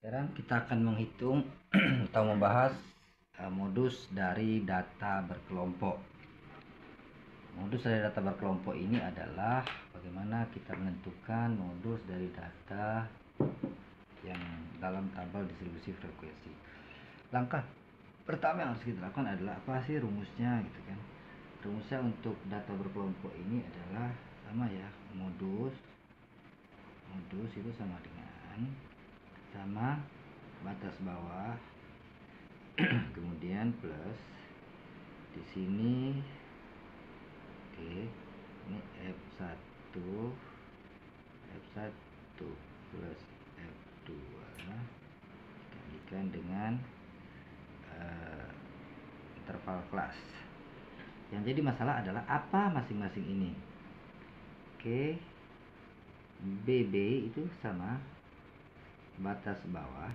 Sekarang kita akan menghitung atau membahas modus dari data berkelompok. Modus dari data berkelompok ini adalah bagaimana kita menentukan modus dari data yang dalam tabel distribusi frekuensi. Langkah pertama yang harus kita lakukan adalah apa sih rumusnya gitu kan. Rumusnya untuk data berkelompok ini adalah sama ya, modus itu sama dengan batas bawah kemudian plus di sini ini F1 plus F2 dikalikan dengan interval kelas. Yang jadi masalah adalah apa masing-masing ini. BB itu sama batas bawah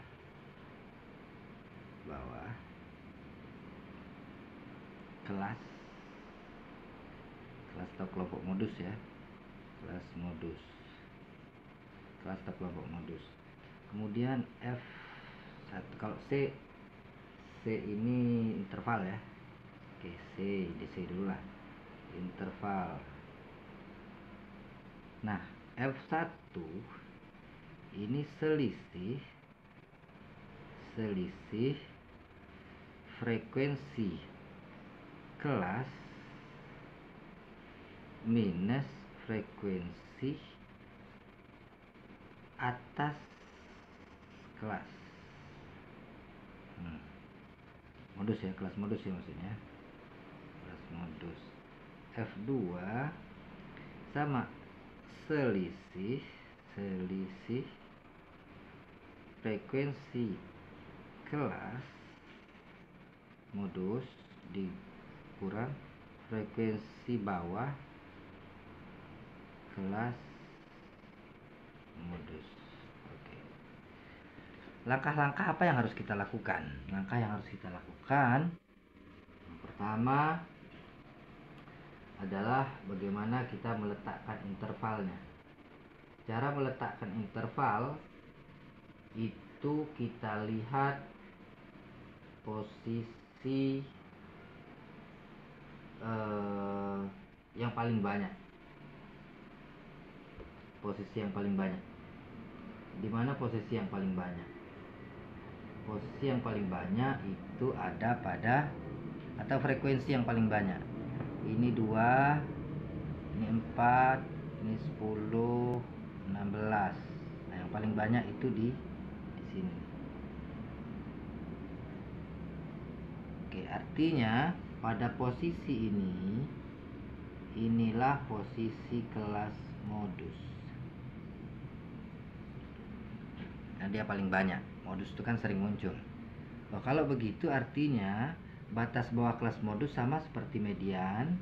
kelas atau kelompok modus ya, kelas atau kelompok modus. Kemudian F1, kalau C ini interval ya. C dulu lah, interval. Nah, F1 ini selisih frekuensi kelas minus frekuensi atas kelas. Modus ya, kelas modus ya maksudnya. Kelas modus. F2 sama selisih frekuensi kelas modus dikurang frekuensi bawah kelas modus. Oke. Langkah-langkah apa yang harus kita lakukan? Yang pertama adalah bagaimana kita meletakkan intervalnya. Cara meletakkan interval itu kita lihat posisi yang paling banyak. Di mana posisi yang paling banyak? Posisi yang paling banyak itu ada pada, atau frekuensi yang paling banyak. Ini 2, ini 4, ini 10, 16. Nah, yang paling banyak itu di sini. Oke, artinya pada posisi ini, inilah posisi kelas modus. Nah, dia paling banyak. Modus itu kan sering muncul. Kalau begitu artinya batas bawah kelas modus sama seperti median.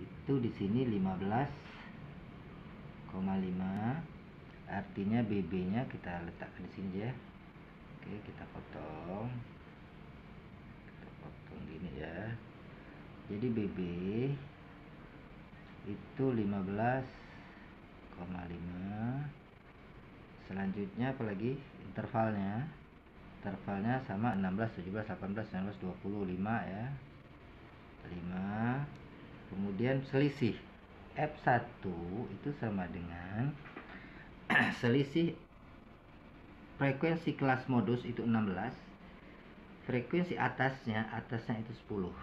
Itu di sini 15,5. Artinya BB-nya kita letakkan di sini ya. Oke, kita potong gini ya. Jadi BB itu 15,5. Selanjutnya apalagi intervalnya sama 16, 17, 18, 19, 20, 5 ya. 5. Kemudian selisih F1 itu sama dengan selisih frekuensi kelas modus itu 16. Frekuensi atasnya itu 10.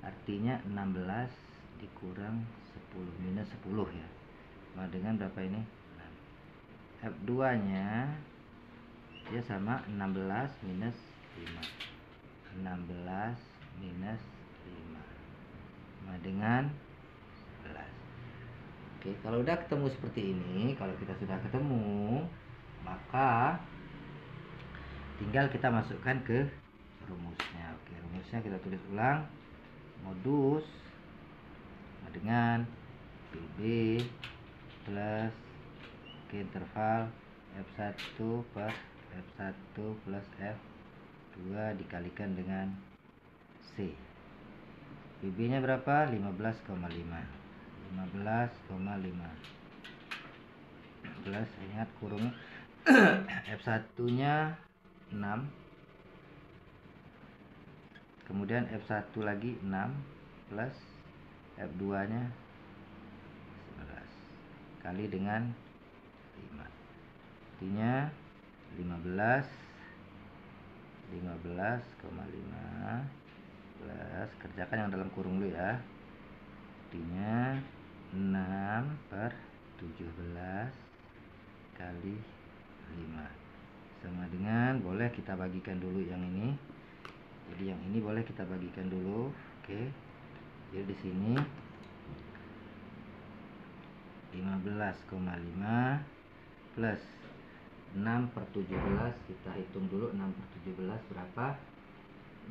Artinya 16 dikurang 10 minus 10 ya. Sama dengan berapa ini? F2 nya dia sama 16 minus 5. 16 minus 5 sama dengan 11. Oke, kalau udah ketemu seperti ini, kalau kita sudah ketemu, maka tinggal kita masukkan ke rumusnya. Oke, rumusnya kita tulis ulang. Modus sama dengan BB plus interval F1 plus F2 dikalikan dengan C. BB nya berapa? 15,5. 15,5 plus, ingat kurung F1 nya 6, kemudian F1 lagi 6 plus F2 nya 11 kali dengan 5, artinya 15,5 plus, kerjakan yang dalam kurung dulu ya, artinya 6/17 kali 5 sama dengan, boleh kita bagikan dulu yang ini. Jadi yang ini boleh kita bagikan dulu. Oke. Jadi di sini 15,5 plus 6/17, kita hitung dulu 6/17 berapa?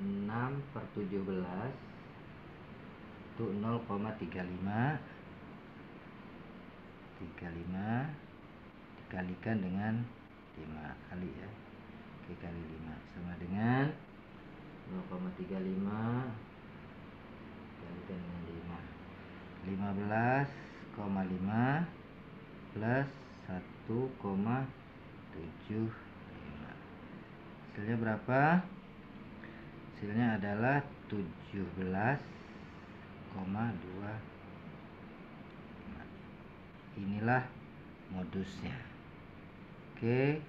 6/17 itu 0,35 dikalikan dengan 5 kali ya. Oke, kali 5 sama dengan 0,35 dikalikan dengan 5, 15,5 plus 1,75. Hasilnya berapa? Hasilnya adalah 17,25. Inilah modusnya. Oke.